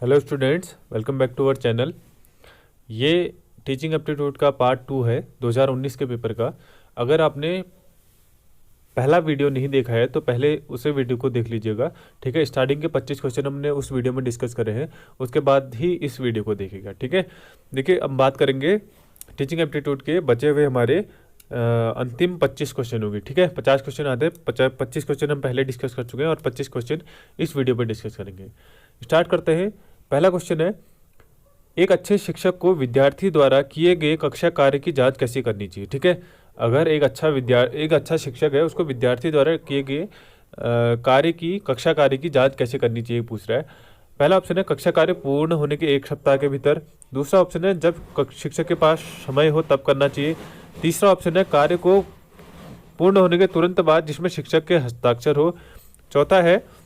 Hello students, welcome back to our channel. ये teaching aptitude का part 2 है 2019 के पेपर का। अगर आपने पहला वीडियो नहीं देखा है तो पहले उसे वीडियो को देख लीजिएगा, ठीक है। स्टार्टिंग के 25 क्वेश्चन हमने उस वीडियो में डिस्कस करे हैं, उसके बाद ही इस वीडियो को देखिएगा, ठीक है। देखिए, अब बात करेंगे टीचिंग एप्टीट्यूड के बचे हुए हमारे अंतिम 25 क्वेश्चन होंगे, ठीक है। 50 क्वेश्चन आते हैं, 25 क्वेश्चन हम पहले डिस्कस कर चुके हैं और 25 क्वेश्चन इस वीडियो पर डिस्कस करेंगे। स्टार्ट करते हैं। पहला क्वेश्चन है, एक अच्छे शिक्षक को विद्यार्थी द्वारा किए गए कक्षा कार्य की जांच कैसे करनी चाहिए, ठीक है। अगर एक अच्छा शिक्षक है, उसको विद्यार्थी द्वारा किए गए कक्षा कार्य की जांच कैसे करनी चाहिए पूछ रहा है। पहला ऑप्शन है कक्षा कार्य पूर्ण होने के 1 सप्ताह के भीतर। दूसरा ऑप्शन है जब शिक्षक के पास समय हो तब करना चाहिए। तीसरा ऑप्शन है कार्य को पूर्ण होने के तुरंत बाद जिसमें शिक्षक के हस्ताक्षर हो। चौथा है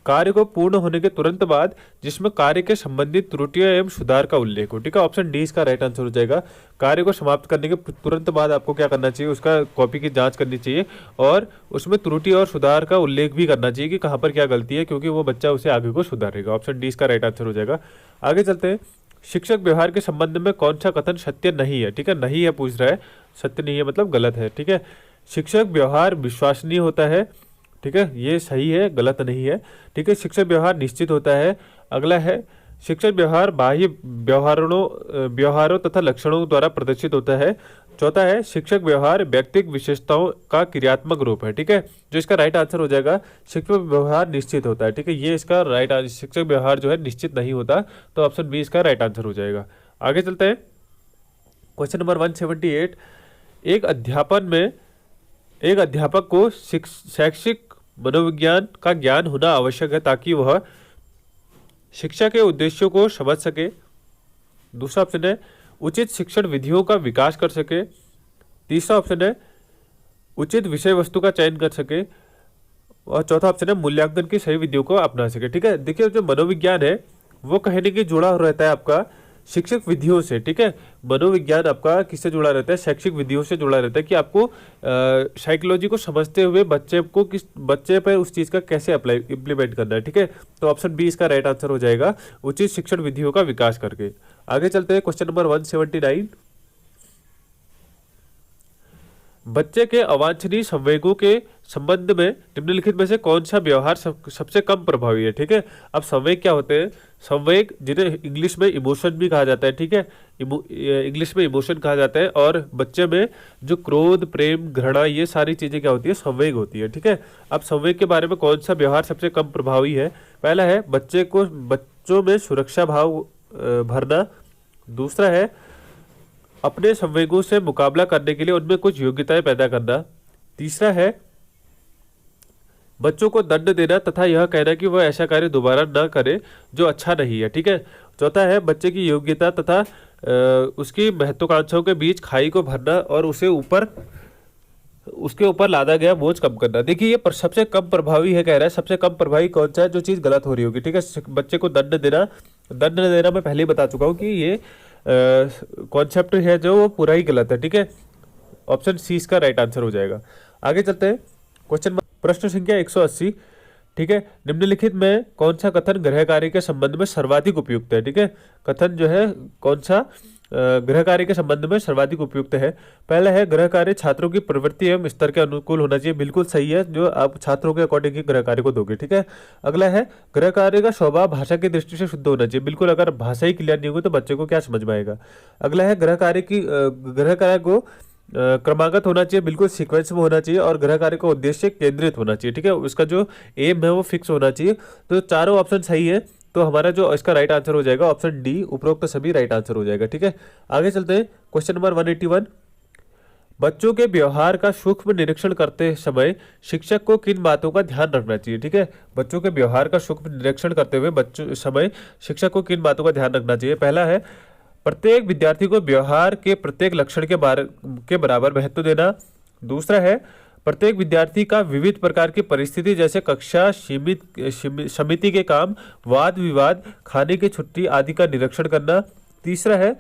कार्य को पूर्ण होने के तुरंत बाद जिसमें कार्य के संबंधित त्रुटियों एवं सुधार का उल्लेख हो, ठीक है। ऑप्शन डी इसका राइट आंसर हो जाएगा। कार्य को समाप्त करने के तुरंत बाद आपको क्या करना चाहिए, उसका कॉपी की जांच करनी चाहिए और उसमें त्रुटि और सुधार का उल्लेख भी करना चाहिए कि कहाँ पर क्या गलती है, क्योंकि वो बच्चा उसे आगे को सुधारेगा। ऑप्शन डी इसका राइट आंसर हो जाएगा। आगे चलते हैं। शिक्षक व्यवहार के संबंध में कौन सा कथन सत्य नहीं है, ठीक है। नहीं है पूछ रहा है, सत्य नहीं है मतलब गलत है, ठीक है। शिक्षक व्यवहार विश्वसनीय होता है, ठीक है, ये सही है, गलत नहीं है, ठीक है। शिक्षक व्यवहार निश्चित होता है। अगला है शिक्षक व्यवहार बाह्य व्यवहारों तथा लक्षणों द्वारा प्रदर्शित होता है। चौथा है शिक्षक व्यवहार व्यक्तिगत विशेषताओं का क्रियात्मक रूप है, ठीक है। जो इसका राइट आंसर हो जाएगा, शिक्षक व्यवहार निश्चित होता है, ठीक है। ये इसका राइट आंसर, शिक्षक व्यवहार जो है निश्चित नहीं होता, तो ऑप्शन बी इसका राइट आंसर हो जाएगा। आगे चलते हैं। Question number 178। एक अध्यापक को शैक्षिक मनोविज्ञान का ज्ञान होना आवश्यक है ताकि वह शिक्षा के उद्देश्यों को समझ सके। दूसरा ऑप्शन है उचित शिक्षण विधियों का विकास कर सके। तीसरा ऑप्शन है उचित विषय वस्तु का चयन कर सके और चौथा ऑप्शन है मूल्यांकन की सही विधियों को अपना सके, ठीक है। देखिए, जो मनोविज्ञान है वो कहने की जुड़ा रहता है आपका शिक्षक विधियों से, ठीक है। मनोविज्ञान आपका किससे जुड़ा रहता है, शैक्षिक विधियों से जुड़ा रहता है कि आपको साइकोलॉजी को समझते हुए बच्चे पर उस चीज़ का कैसे इम्प्लीमेंट करना है, ठीक है। तो ऑप्शन बी इसका राइट आंसर हो जाएगा, उचित शिक्षण विधियों का विकास करके। आगे चलते हैं। Question number 179। बच्चे के अवांछनीय संवेगों के संबंध में निम्नलिखित में से कौन सा व्यवहार सबसे कम प्रभावी है, ठीक है। अब संवेग क्या होते हैं, संवेग जिन्हें इंग्लिश में इमोशन भी कहा जाता है, ठीक है। इंग्लिश में इमोशन कहा जाता है और बच्चे में जो क्रोध, प्रेम, घृणा, ये सारी चीजें क्या होती है, संवेग होती है, ठीक है। अब संवेग के बारे में कौन सा व्यवहार सबसे कम प्रभावी है। पहला है बच्चों में सुरक्षा भाव भरना। दूसरा है अपने संवेगों से मुकाबला करने के लिए उनमें कुछ योग्यताएं पैदा करना। तीसरा है बच्चों को दंड देना तथा यह कहना कि वह ऐसा कार्य दोबारा न करे जो अच्छा नहीं है, ठीक है। चौथा है बच्चे की योग्यता तथा उसकी महत्वाकांक्षाओं के बीच खाई को भरना और उसके ऊपर लादा गया बोझ कम करना। देखिए, ये सबसे कम प्रभावी है, कह रहा है सबसे कम प्रभावी कौन सा है, जो चीज़ गलत हो रही होगी, ठीक है। बच्चे को दंड देना मैं पहले ही बता चुका हूँ कि ये कॉन्सेप्ट है जो वो पूरा ही गलत है, ठीक है। ऑप्शन सी इसका राइट आंसर हो जाएगा। आगे चलते हैं। प्रश्न संख्या 180, ठीक है। निम्नलिखित में कौन सा कथन गृह कार्य के संबंध में सर्वाधिक उपयुक्त है, ठीक है। कथन जो है कौन सा गृह कार्य के संबंध में सर्वाधिक उपयुक्त है। पहला है गृह कार्य छात्रों की प्रवृत्ति एवं स्तर के अनुकूल होना चाहिए। बिल्कुल सही है, जो आप छात्रों के अकॉर्डिंग ही गृह कार्य को दोगे, ठीक है। अगला है गृह कार्य का स्वभाव भाषा की दृष्टि से शुद्ध होना चाहिए। बिल्कुल, अगर भाषा ही क्लियर नहीं होगी तो बच्चे को क्या समझ में आएगा। अगला है गृह कार्य को क्रमागत होना चाहिए, बिल्कुल सीक्वेंस में होना चाहिए और गृह कार्य का उद्देश्य केंद्रित होना चाहिए, ठीक है। उसका जो एम है वो फिक्स होना चाहिए। तो चारों ऑप्शन सही है, तो हमारा जो इसका राइट आंसर हो जाएगा ऑप्शन डी, उपरोक्त सभी राइट आंसर हो जाएगा, ठीक है। आगे चलते हैं। Question number 181। बच्चों के व्यवहार का सूक्ष्म निरीक्षण करते समय शिक्षक को किन बातों का ध्यान रखना चाहिए, ठीक है। बच्चों के व्यवहार का सूक्ष्म निरीक्षण करते हुए शिक्षक को किन बातों का ध्यान रखना चाहिए। पहला है प्रत्येक विद्यार्थी को व्यवहार के प्रत्येक लक्षण के बराबर महत्व देना। दूसरा है प्रत्येक विद्यार्थी का विविध प्रकार की परिस्थिति जैसे कक्षा, समिति के काम, वाद विवाद, खाने की छुट्टी आदि का निरीक्षण करना। तीसरा है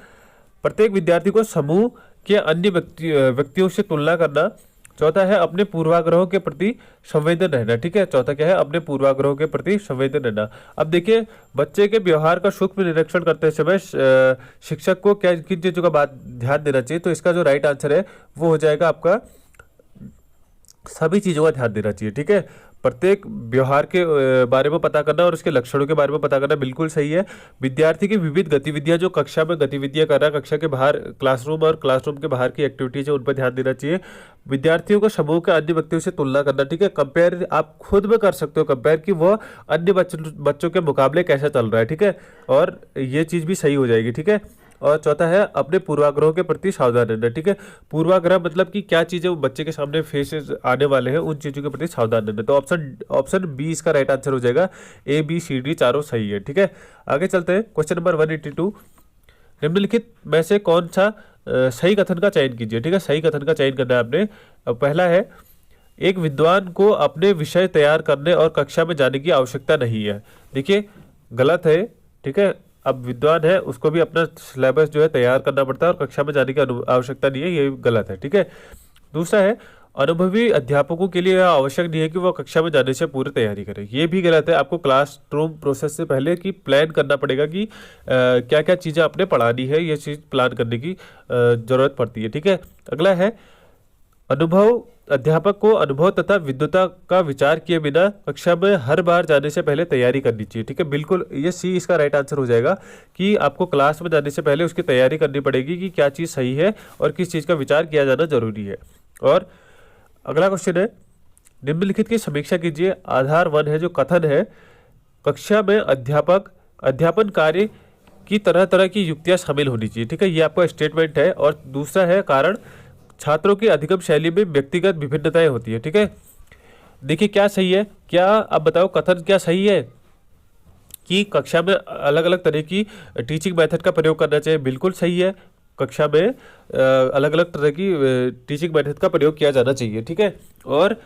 प्रत्येक विद्यार्थी को समूह के अन्य व्यक्तियों से तुलना करना। चौथा है अपने पूर्वाग्रहों के प्रति संवेदन रहना। ठीक है, चौथा क्या है, अपने पूर्वाग्रहों के प्रति संवेदन रहना। अब देखिए, बच्चे के व्यवहार का सूक्ष्म निरीक्षण करते समय शिक्षक को क्या किन चीजों का बात ध्यान देना चाहिए, तो इसका जो राइट आंसर है वो हो जाएगा आपका सभी चीजों का ध्यान देना चाहिए। ठीक है, प्रत्येक व्यवहार के बारे में पता करना और उसके लक्षणों के बारे में पता करना बिल्कुल सही है। विद्यार्थी की विविध गतिविधियां, जो कक्षा में गतिविधियां कर रहा है, कक्षा के बाहर क्लासरूम और क्लासरूम के बाहर की एक्टिविटीज है, उन पर ध्यान देना चाहिए। विद्यार्थियों को समूह के अन्य व्यक्तियों से तुलना करना। ठीक है, कंपेयर आप खुद में कर सकते हो, कंपेयर कि वह अन्य बच्चों के मुकाबले कैसा चल रहा है। ठीक है, और ये चीज़ भी सही हो जाएगी। ठीक है, और चौथा है अपने पूर्वाग्रहों के प्रति सावधान रहना। ठीक है, पूर्वाग्रह मतलब कि क्या चीजें बच्चे के सामने फेसेस आने वाले हैं, उन चीजों के प्रति सावधान रहना। तो ऑप्शन बी इसका राइट आंसर हो जाएगा। ए बी सी डी चारों सही है। ठीक है, आगे चलते हैं। क्वेश्चन नंबर 182, निम्नलिखित में से कौन सा सही कथन का चयन कीजिए। ठीक है, सही कथन का चयन करना है आपने। पहला है, एक विद्वान को अपने विषय तैयार करने और कक्षा में जाने की आवश्यकता नहीं है। देखिए, गलत है। ठीक है, अब विद्वान है, उसको भी अपना सिलेबस जो है तैयार करना पड़ता है और कक्षा में जाने की आवश्यकता नहीं है, ये गलत है। ठीक है, दूसरा है, अनुभवी अध्यापकों के लिए यह आवश्यक नहीं है कि वह कक्षा में जाने से पूरी तैयारी करें। ये भी गलत है। आपको क्लासरूम प्रोसेस से पहले की प्लान करना पड़ेगा कि क्या क्या चीज़ें आपने पढ़ानी है, ये चीज़ प्लान करने की जरूरत पड़ती है। ठीक है, अगला है, अध्यापक को अनुभव तथा विद्वता का विचार किए बिना कक्षा में हर बार जाने से पहले तैयारी करनी चाहिए। ठीक है, बिल्कुल ये सी इसका राइट आंसर हो जाएगा कि आपको क्लास में जाने से पहले उसकी तैयारी करनी पड़ेगी कि क्या चीज़ सही है और किस चीज़ का विचार किया जाना जरूरी है। और अगला क्वेश्चन है, निम्नलिखित की समीक्षा कीजिए। आधार 1 है जो कथन है, कक्षा में अध्यापन कार्य की तरह तरह की युक्तियां शामिल होनी चाहिए। ठीक है, ये आपका स्टेटमेंट है। और दूसरा है, कारण छात्रों की अधिगम शैली में व्यक्तिगत विभिन्नताएं होती है। ठीक है, देखिए क्या सही है, क्या आप बताओ, कथन क्या सही है कि कक्षा में अलग अलग तरह की टीचिंग मेथड का प्रयोग करना चाहिए। बिल्कुल सही है, कक्षा में अलग अलग तरह की टीचिंग मेथड का प्रयोग किया जाना चाहिए। ठीक है, और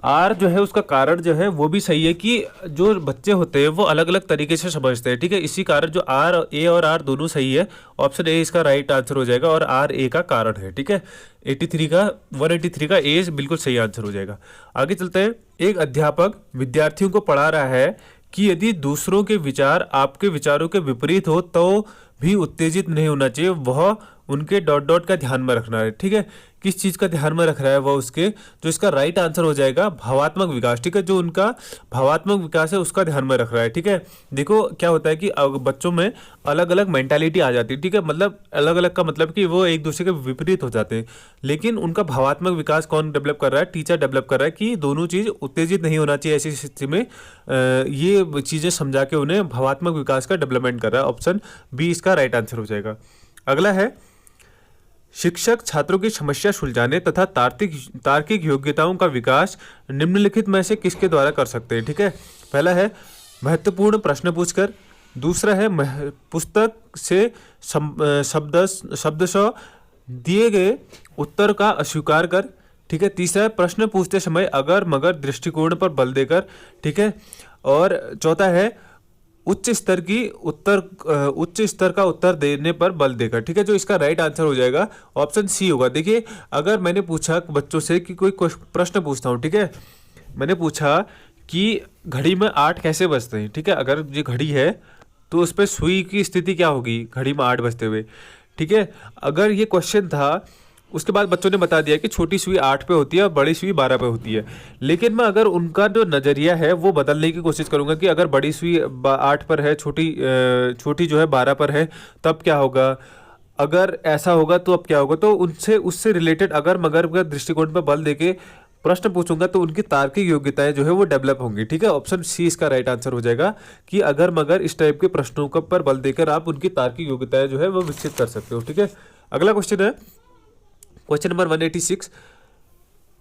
आर जो है उसका कारण जो है वो भी सही है कि जो बच्चे होते हैं वो अलग अलग तरीके से समझते हैं। ठीक है, इसी कारण जो आर ए और आर दोनों सही है। ऑप्शन ए इसका राइट आंसर हो जाएगा और आर ए का कारण है। ठीक है, 183 का ए बिल्कुल सही आंसर हो जाएगा। आगे चलते हैं। एक अध्यापक विद्यार्थियों को पढ़ा रहा है कि यदि दूसरों के विचार आपके विचारों के विपरीत हो तो भी उत्तेजित नहीं होना चाहिए, वह उनके डॉट डॉट का ध्यान में रखना है। ठीक है, किस चीज़ का ध्यान में रख रहा है वह उसके, जो इसका राइट आंसर हो जाएगा भावात्मक विकास। ठीक है, जो उनका भावात्मक विकास है उसका ध्यान में रख रहा है। ठीक है, देखो क्या होता है कि बच्चों में अलग अलग मेंटालिटी आ जाती है। ठीक है, मतलब अलग अलग का मतलब कि वो एक दूसरे के विपरीत हो जाते हैं, लेकिन उनका भावात्मक विकास कौन डेवलप कर रहा है, टीचर डेवलप कर रहा है कि दोनों चीज़ उत्तेजित नहीं होना चाहिए। ऐसी स्थिति में ये चीज़ें समझा के उन्हें भावात्मक विकास का डेवलपमेंट कर रहा है। ऑप्शन बी इसका राइट आंसर हो जाएगा। अगला है, शिक्षक छात्रों की समस्या सुलझाने तथा तार्किक योग्यताओं का विकास निम्नलिखित में से किसके द्वारा कर सकते हैं। ठीक है, पहला है महत्वपूर्ण प्रश्न पूछकर, दूसरा है पुस्तक से शब्दशः दिए गए उत्तर का अस्वीकार कर। ठीक है, तीसरा है प्रश्न पूछते समय अगर मगर दृष्टिकोण पर बल देकर। ठीक है, और चौथा है उच्च स्तर का उत्तर देने पर बल देकर। ठीक है, जो इसका राइट आंसर हो जाएगा ऑप्शन सी होगा। देखिए, अगर मैंने पूछा बच्चों से कि कोई प्रश्न पूछता हूँ, ठीक है, मैंने पूछा कि घड़ी में 8 कैसे बजते हैं। ठीक है, अगर ये घड़ी है तो उस पर सुई की स्थिति क्या होगी घड़ी में 8 बजते हुए। ठीक है, अगर ये क्वेश्चन था, उसके बाद बच्चों ने बता दिया कि छोटी सुई 8 पे होती है और बड़ी सुई 12 पे होती है, लेकिन मैं अगर उनका जो नज़रिया है वो बदलने की कोशिश करूंगा कि अगर बड़ी सुई 8 पर है, छोटी जो है 12 पर है, तब क्या होगा, अगर ऐसा होगा तो अब क्या होगा, तो उससे रिलेटेड अगर मगर का दृष्टिकोण पर बल देके प्रश्न पूछूंगा तो उनकी तार्किक योग्यताएं जो है वो डेवलप होंगी। ठीक है, ऑप्शन सी इसका राइट आंसर हो जाएगा कि अगर मगर इस टाइप के प्रश्नों पर बल देकर आप उनकी तार्किक योग्यताएं जो है वो विकसित कर सकते हो। ठीक है, अगला क्वेश्चन है क्वेश्चन नंबर 186,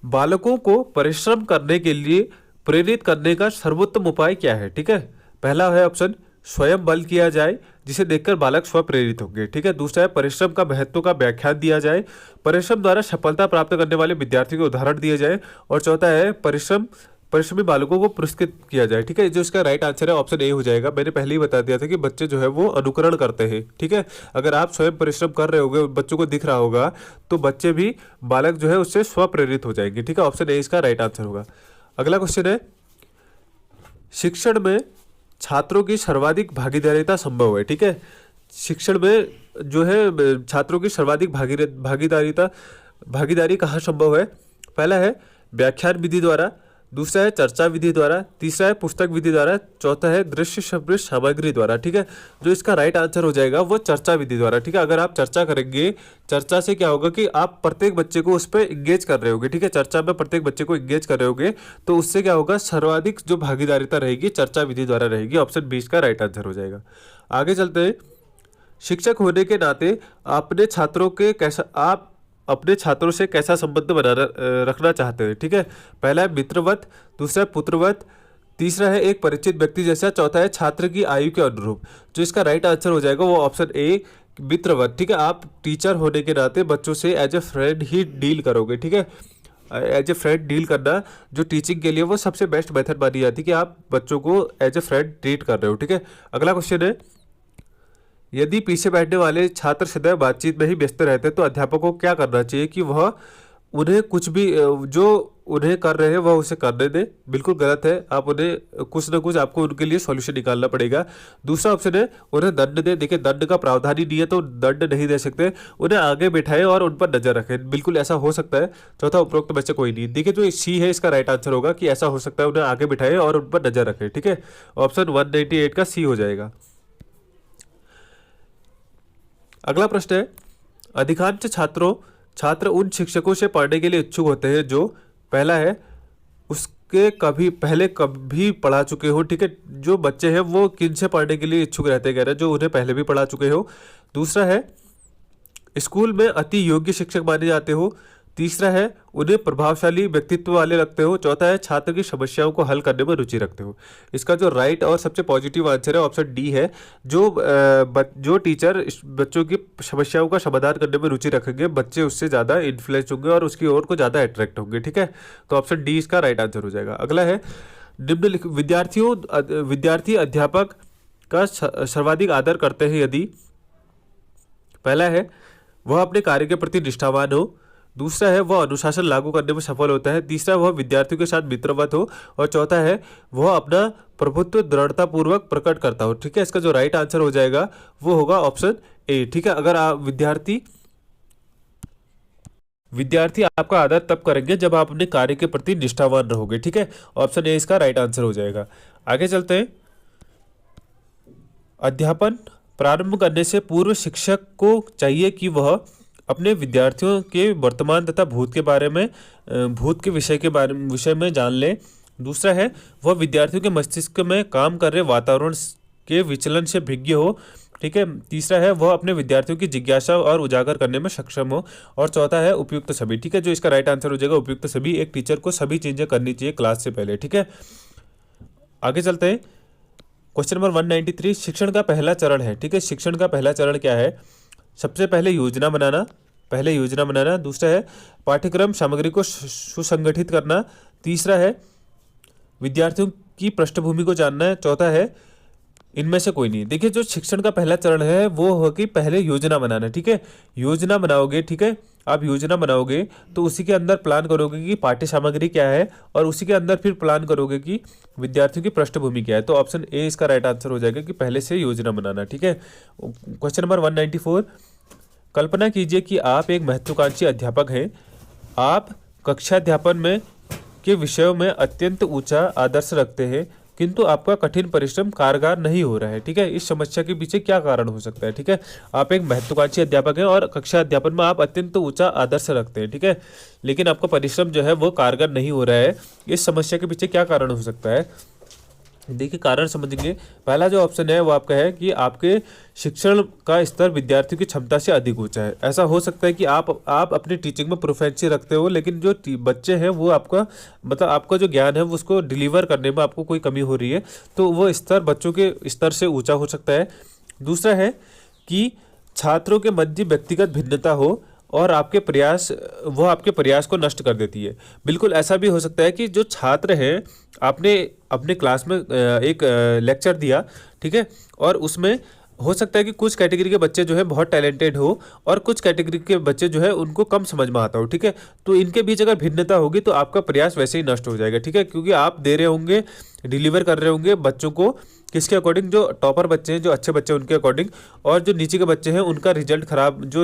बालकों को परिश्रम करने के लिए प्रेरित करने का सर्वोत्तम उपाय क्या है। ठीक है, पहला है ऑप्शन स्वयं बल किया जाए जिसे देखकर बालक स्व प्रेरित होंगे। ठीक है, दूसरा है परिश्रम का महत्व का व्याख्यान दिया जाए, परिश्रम द्वारा सफलता प्राप्त करने वाले विद्यार्थियों के उदाहरण दिए जाए, और चौथा है परिश्रम परिश्रमी बालकों को पुरस्कृत किया जाए। ठीक है, जो इसका राइट आंसर है ऑप्शन ए हो जाएगा। मैंने पहले ही बता दिया था कि बच्चे जो है वो अनुकरण करते हैं। ठीक है, अगर आप स्वयं परिश्रम कर रहे होगे, बच्चों को दिख रहा होगा, तो बच्चे भी, बालक जो है उससे स्वप्रेरित हो जाएंगे। ठीक है, ऑप्शन ए इसका राइट आंसर होगा। अगला क्वेश्चन है, शिक्षण में छात्रों की सर्वाधिक भागीदारिता संभव है। ठीक है, शिक्षण में जो है छात्रों की सर्वाधिक भागीदारी कहाँ संभव है? पहला है व्याख्यान विधि द्वारा, दूसरा है चर्चा विधि द्वारा, तीसरा है पुस्तक विधि द्वारा, चौथा है दृश्य श्रव्य सामग्री द्वारा। ठीक है, जो इसका राइट आंसर हो जाएगा वो चर्चा विधि द्वारा। ठीक है, अगर आप चर्चा करेंगे, चर्चा से क्या होगा कि आप प्रत्येक बच्चे को उस पर इंगेज कर रहे होगे। ठीक है, चर्चा में प्रत्येक बच्चे को इंगेज कर रहे होगे, तो उससे क्या होगा, सर्वाधिक जो भागीदारिता रहेगी चर्चा विधि द्वारा रहेगी। ऑप्शन बी इसका राइट आंसर हो जाएगा। आगे चलते हैं, शिक्षक होने के नाते आप अपने छात्रों से कैसा संबंध रखना चाहते हैं? ठीक है, पहला है मित्रवत, दूसरा है पुत्रवत, तीसरा है एक परिचित व्यक्ति जैसा, चौथा है छात्र की आयु के अनुरूप। जो इसका राइट आंसर हो जाएगा वो ऑप्शन ए मित्रवत। ठीक है, आप टीचर होने के नाते बच्चों से एज ए फ्रेंड ही डील करोगे। ठीक है, एज ए फ्रेंड डील करना जो टीचिंग के लिए वो सबसे बेस्ट मेथड मानी जाती है कि आप बच्चों को एज ए फ्रेंड ट्रीट कर रहे हो। ठीक है, अगला क्वेश्चन है, यदि पीछे बैठने वाले छात्र सदैव बातचीत में ही व्यस्त रहते हैं तो अध्यापक को क्या करना चाहिए कि वह उन्हें कुछ भी जो उन्हें कर रहे हैं वह उसे करने दें? बिल्कुल गलत है, आप उन्हें कुछ ना कुछ, आपको उनके लिए सॉल्यूशन निकालना पड़ेगा। दूसरा ऑप्शन है उन्हें दंड दें। देखिए, दंड का प्रावधान ही नहीं है तो दंड नहीं दे सकते, उन्हें आगे बैठाएं और उन पर नजर रखें, बिल्कुल ऐसा हो सकता है। चौथा उपरोक्त में से कोई नहीं। देखिए, जो सी है इसका राइट आंसर होगा कि ऐसा हो सकता है, उन्हें आगे बैठाएं और उन पर नजर रखें। ठीक है, ऑप्शन 198 का सी हो जाएगा। अगला प्रश्न है, अधिकांश छात्र उन शिक्षकों से पढ़ने के लिए इच्छुक होते हैं जो, पहला है उसके पहले कभी पढ़ा चुके हो। ठीक है, जो बच्चे हैं वो किन से पढ़ने के लिए इच्छुक रहते हैं, कह रहे हैं जो उन्हें पहले भी पढ़ा चुके हो। दूसरा है स्कूल में अति योग्य शिक्षक माने जाते हो। तीसरा है उन्हें प्रभावशाली व्यक्तित्व वाले लगते हो। चौथा है छात्र की समस्याओं को हल करने में रुचि रखते हो। इसका जो राइट और सबसे पॉजिटिव आंसर है ऑप्शन डी है। जो टीचर बच्चों की समस्याओं का समाधान करने में रुचि रखेंगे, बच्चे उससे ज़्यादा इन्फ्लुएंस होंगे और उसकी ओर को ज़्यादा अट्रैक्ट होंगे। ठीक है, तो ऑप्शन डी इसका राइट आंसर हो जाएगा। अगला है, विद्यार्थी अध्यापक का सर्वाधिक आदर करते हैं यदि, पहला है वह अपने कार्य के प्रति निष्ठावान हो, दूसरा है वह अनुशासन लागू करने में सफल होता है, तीसरा वह विद्यार्थियों के साथ मित्रवत हो, और चौथा है वह अपना प्रभुत्व दृढ़तापूर्वक प्रकट करता हो। ठीक है, इसका जो राइट आंसर हो जाएगा वो होगा ऑप्शन ए। ठीक है, अगर आप विद्यार्थी आपका आदर तब करेंगे जब आप अपने कार्य के प्रति निष्ठावान रहोगे। ठीक है, ऑप्शन ए इसका राइट आंसर हो जाएगा। आगे चलते हैं, अध्यापन प्रारंभ करने से पूर्व शिक्षक को चाहिए कि वह अपने विद्यार्थियों के वर्तमान तथा भूत के विषय में जान ले। दूसरा है वह विद्यार्थियों के मस्तिष्क में काम कर रहे वातावरण के विचलन से विज्ञ हो। ठीक है, तीसरा है वह अपने विद्यार्थियों की जिज्ञासा और उजागर करने में सक्षम हो, और चौथा है उपयुक्त सभी। ठीक है, जो इसका राइट आंसर हो जाएगा उपयुक्त सभी। एक टीचर को सभी चीज़ें करनी चाहिए क्लास से पहले। ठीक है, आगे चलते हैं, क्वेश्चन नंबर 193 शिक्षण का पहला चरण है। ठीक है, शिक्षण का पहला चरण क्या है? सबसे पहले योजना बनाना, दूसरा है पाठ्यक्रम सामग्री को सुसंगठित करना, तीसरा है विद्यार्थियों की पृष्ठभूमि को जानना है, चौथा है इनमें से कोई नहीं। देखिए, जो शिक्षण का पहला चरण है वो हो कि पहले योजना बनाना। ठीक है, योजना बनाओगे, ठीक है, आप योजना बनाओगे तो उसी के अंदर प्लान करोगे कि पाठ्य सामग्री क्या है, और उसी के अंदर फिर प्लान करोगे कि विद्यार्थियों की पृष्ठभूमि क्या है। तो ऑप्शन ए इसका राइट आंसर हो जाएगा कि पहले से योजना बनाना। ठीक है, क्वेश्चन नंबर 194 कल्पना कीजिए कि आप एक महत्वाकांक्षी अध्यापक हैं। आप कक्षाध्यापन में के विषयों में अत्यंत ऊंचा आदर्श रखते हैं, किंतु आपका कठिन परिश्रम कारगर नहीं हो रहा है। ठीक है, इस समस्या के पीछे क्या कारण हो सकता है? ठीक है, आप एक महत्वाकांक्षी अध्यापक हैं और कक्षा अध्यापन में आप अत्यंत ऊंचा आदर्श रखते हैं। ठीक है, लेकिन आपका परिश्रम जो है वो कारगर नहीं हो रहा है। इस समस्या के पीछे क्या कारण हो सकता है? देखिए, कारण समझेंगे। पहला जो ऑप्शन है वो आपका है कि आपके शिक्षण का स्तर विद्यार्थियों की क्षमता से अधिक ऊंचा है। ऐसा हो सकता है कि आप अपनी टीचिंग में प्रोफेंसी रखते हो, लेकिन जो बच्चे हैं वो आपका जो ज्ञान है वो उसको डिलीवर करने में आपको कोई कमी हो रही है, तो वो स्तर बच्चों के स्तर से ऊंचा हो सकता है। दूसरा है कि छात्रों के मध्य व्यक्तिगत भिन्नता हो और आपके प्रयास को नष्ट कर देती है। बिल्कुल ऐसा भी हो सकता है कि जो छात्र हैं, आपने अपने क्लास में एक लेक्चर दिया, ठीक है, और उसमें हो सकता है कि कुछ कैटेगरी के बच्चे जो है बहुत टैलेंटेड हो और कुछ कैटेगरी के बच्चे जो है उनको कम समझ में आता हो, ठीक है। तो इनके बीच अगर भिन्नता होगी तो आपका प्रयास वैसे ही नष्ट हो जाएगा, ठीक है, क्योंकि आप दे रहे होंगे, डिलीवर कर रहे होंगे बच्चों को किसके अकॉर्डिंग, जो टॉपर बच्चे हैं, जो अच्छे बच्चे हैं उनके अकॉर्डिंग, और जो नीचे के बच्चे हैं उनका रिजल्ट खराब, जो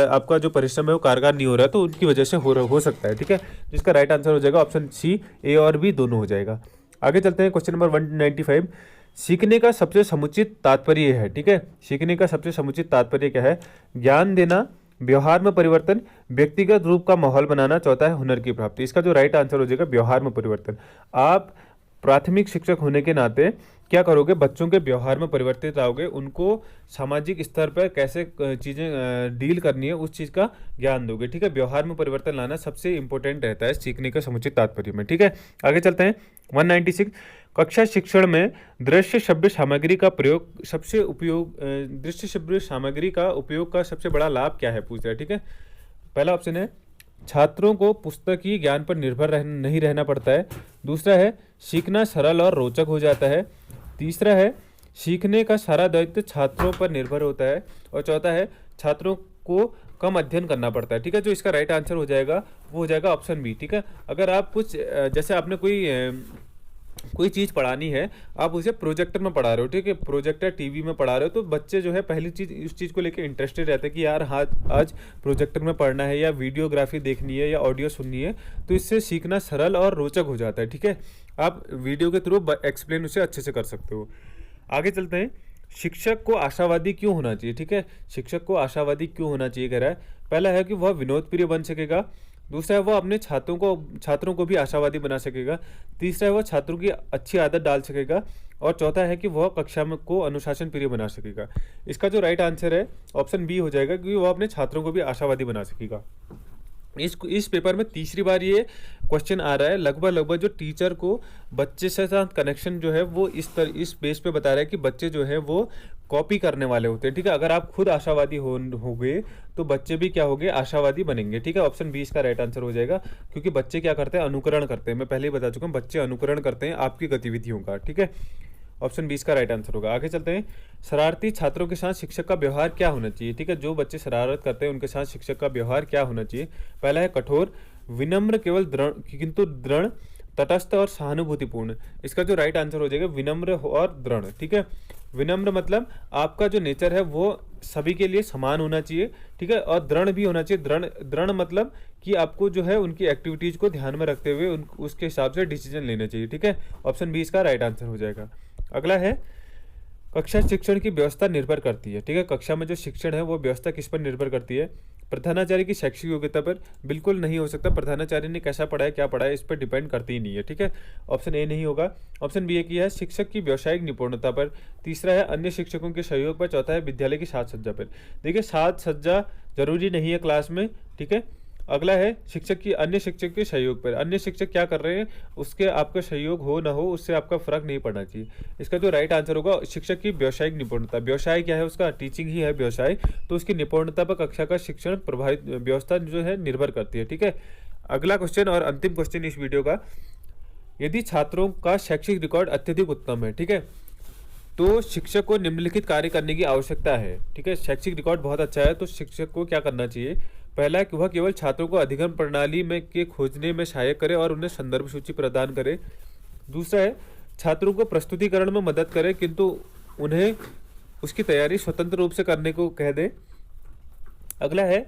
आपका जो परिश्रम है वो कारगर नहीं हो रहा है, तो उनकी वजह से हो सकता है, ठीक है। जिसका राइट आंसर हो जाएगा ऑप्शन सी, ए और बी दोनों हो जाएगा। आगे चलते हैं, क्वेश्चन नंबर 195। सीखने का सबसे समुचित तात्पर्य है, ठीक है। सीखने का सबसे समुचित तात्पर्य क्या है? ज्ञान देना, व्यवहार में परिवर्तन, व्यक्तिगत रूप का माहौल बनाना, चौथा है हुनर की प्राप्ति। इसका जो राइट आंसर हो जाएगा व्यवहार में परिवर्तन। आप प्राथमिक शिक्षक होने के नाते क्या करोगे? बच्चों के व्यवहार में परिवर्तित लाओगे, उनको सामाजिक स्तर पर कैसे चीज़ें डील करनी है उस चीज़ का ज्ञान दोगे, ठीक है। व्यवहार में परिवर्तन लाना सबसे इंपॉर्टेंट रहता है सीखने का समुचित तात्पर्य में, ठीक है। आगे चलते हैं, 196। कक्षा शिक्षण में दृश्य श्रव्य सामग्री का उपयोग का सबसे बड़ा लाभ क्या है, पूछ रहा है, ठीक है। पहला ऑप्शन है छात्रों को पुस्तकीय ज्ञान पर निर्भर नहीं रहना पड़ता है। दूसरा है सीखना सरल और रोचक हो जाता है। तीसरा है सीखने का सारा दायित्व छात्रों पर निर्भर होता है। और चौथा है छात्रों को कम अध्ययन करना पड़ता है, ठीक है। जो इसका राइट आंसर हो जाएगा वो हो जाएगा ऑप्शन बी, ठीक है। अगर आप कुछ जैसे आपने कोई चीज़ पढ़ानी है, आप उसे प्रोजेक्टर में पढ़ा रहे हो, ठीक है, प्रोजेक्टर टीवी में पढ़ा रहे हो, तो बच्चे जो है पहली चीज़ उस चीज़ को लेकर इंटरेस्टेड रहते हैं कि यार हाँ आज प्रोजेक्टर में पढ़ना है, या वीडियोग्राफी देखनी है, या ऑडियो सुननी है, तो इससे सीखना सरल और रोचक हो जाता है, ठीक है। आप वीडियो के थ्रू एक्सप्लेन उसे अच्छे से कर सकते हो। आगे चलते हैं, शिक्षक को आशावादी क्यों होना चाहिए, ठीक है। शिक्षक को आशावादी क्यों होना चाहिए कह रहा है। पहला है कि वह विनोद प्रिय बन सकेगा। दूसरा है वह अपने छात्रों को भी आशावादी बना सकेगा। तीसरा है वह छात्रों की अच्छी आदत डाल सकेगा। और चौथा है कि वह कक्षा में को अनुशासन प्रिय बना सकेगा। इसका जो राइट आंसर है ऑप्शन बी हो जाएगा, क्योंकि वह अपने छात्रों को भी आशावादी बना सकेगा। इस पेपर में तीसरी बार ये क्वेश्चन आ रहा है। लगभग जो टीचर को बच्चे से साथ कनेक्शन जो है वो इस बेस पे बता रहा है कि बच्चे जो है वो कॉपी करने वाले होते हैं, ठीक है। अगर आप खुद आशावादी हो गए तो बच्चे भी क्या हो गए? आशावादी बनेंगे, ठीक है। ऑप्शन बी इसका राइट आंसर हो जाएगा, क्योंकि बच्चे क्या करते हैं? अनुकरण करते हैं। मैं पहले ही बता चुका हूँ, बच्चे अनुकरण करते हैं आपकी गतिविधियों का, ठीक है। ऑप्शन 20 का राइट आंसर होगा। आगे चलते हैं, शरारती छात्रों के साथ शिक्षक का व्यवहार क्या होना चाहिए, ठीक है। जो बच्चे शरारत करते हैं उनके साथ शिक्षक का व्यवहार क्या होना चाहिए। पहला है कठोर, विनम्र केवल दृढ़ किंतु दृढ़, तटस्थ और सहानुभूतिपूर्ण। इसका जो राइट आंसर हो जाएगा विनम्र और दृढ़, ठीक है। विनम्र मतलब आपका जो नेचर है वो सभी के लिए समान होना चाहिए, ठीक है। और दृढ़ भी होना चाहिए। दृढ़ मतलब कि आपको जो है उनकी एक्टिविटीज को ध्यान में रखते हुए उसके हिसाब से डिसीजन लेना चाहिए, ठीक है। ऑप्शन बी इसका राइट आंसर हो जाएगा। अगला है कक्षा शिक्षण की व्यवस्था निर्भर करती है, ठीक है। कक्षा में जो शिक्षण है वो व्यवस्था किस पर निर्भर करती है? प्रधानाचार्य की शैक्षिक योग्यता पर? बिल्कुल नहीं हो सकता। प्रधानाचार्य ने कैसा पढ़ाया, क्या पढ़ाया, इस पर डिपेंड करती ही नहीं है, ठीक है। ऑप्शन ए नहीं होगा। ऑप्शन बी की है शिक्षक की व्यावसायिक निपुणता पर। तीसरा है अन्य शिक्षकों के सहयोग पर। चौथा है विद्यालय की साज सज्जा पर। देखिए साज सज्जा जरूरी नहीं है क्लास में, ठीक है। अगला है अन्य शिक्षक के सहयोग पर। अन्य शिक्षक क्या कर रहे हैं उसके आपका सहयोग हो ना हो उससे आपका फर्क नहीं पड़ना चाहिए। इसका जो राइट आंसर होगा शिक्षक की व्यावसायिक निपुणता। व्यवसाय क्या है उसका? टीचिंग ही है व्यवसाय, तो उसकी निपुणता पर कक्षा का शिक्षण प्रभावित व्यवस्था जो है निर्भर करती है, ठीक है। अगला क्वेश्चन और अंतिम क्वेश्चन इस वीडियो का, यदि छात्रों का शैक्षिक रिकॉर्ड अत्यधिक उत्तम है, ठीक है, तो शिक्षक को निम्नलिखित कार्य करने की आवश्यकता है, ठीक है। शैक्षिक रिकॉर्ड बहुत अच्छा है तो शिक्षक को क्या करना चाहिए? पहला है कि वह केवल छात्रों को अधिगम प्रणाली में के खोजने में सहायक करे और उन्हें संदर्भ सूची प्रदान करे। दूसरा है छात्रों को प्रस्तुतिकरण में मदद करे किंतु उन्हें उसकी तैयारी स्वतंत्र रूप से करने को कह दे। अगला है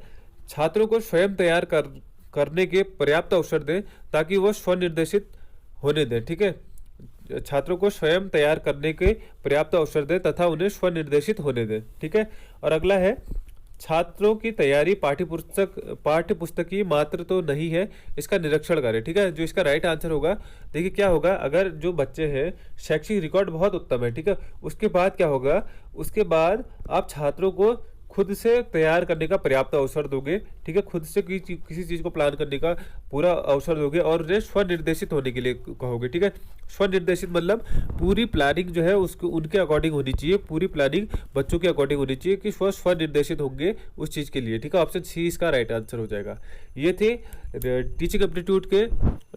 छात्रों को स्वयं तैयार करने के पर्याप्त अवसर दें ताकि वह स्वनिर्देशित होने दें, ठीक है। छात्रों को स्वयं तैयार करने के पर्याप्त अवसर दें तथा उन्हें स्वनिर्देशित होने दें, ठीक है। और अगला है छात्रों की तैयारी पाठ्यपुस्तकीय मात्र तो नहीं है, इसका निरीक्षण करें, ठीक है। जो इसका राइट आंसर होगा, देखिए क्या होगा, अगर जो बच्चे हैं शैक्षिक रिकॉर्ड बहुत उत्तम है, ठीक है, उसके बाद क्या होगा, उसके बाद आप छात्रों को खुद से तैयार करने का पर्याप्त अवसर दोगे, ठीक है, खुद से किसी चीज़ को प्लान करने का पूरा अवसर दोगे और उन्हें स्वनिर्देशित होने के लिए कहोगे, ठीक है। स्वनिर्देशित मतलब पूरी प्लानिंग जो है उसको उनके अकॉर्डिंग होनी चाहिए, पूरी प्लानिंग बच्चों के अकॉर्डिंग होनी चाहिए कि स्वनिर्देशित होंगे उस चीज़ के लिए, ठीक है। ऑप्शन सी इसका राइट आंसर हो जाएगा। ये थे टीचिंग एप्टीट्यूड के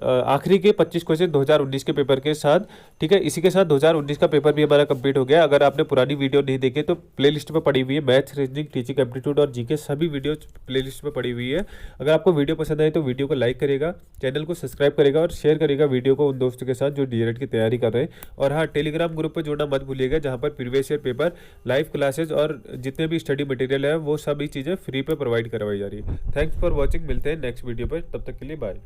आखिरी के 25 क्वेश्चन 2019 के पेपर के साथ, ठीक है। इसी के साथ 2019 का पेपर भी हमारा कंप्लीट हो गया। अगर आपने पुरानी वीडियो नहीं देखे तो प्लेलिस्ट में पड़ी हुई है, मैथ्स, रीजनिंग, टीचिंग एप्टीट्यूड और जीके सभी वीडियो प्लेलिस्ट में पड़ी हुई है। अगर आपको वीडियो पसंद आए तो वीडियो को लाइक करेगा, चैनल को सब्सक्राइब करेगा और शेयर करेगा वीडियो को उन दोस्तों के साथ जो डीएलएड की तैयारी कर रहे हैं। और हाँ, टेलीग्राम ग्रुप पर जुड़ना मत भूलिएगा, जहाँ पर previous year paper, live classes और जितने भी स्टडी मटेरियल है वो सभी चीज़ें फ्री पे प्रोवाइड करवाई जा रही है। थैंक्स फॉर वॉचिंग, मिलते हैं नेक्स्ट वीडियो पर, तब तक के लिए बाय।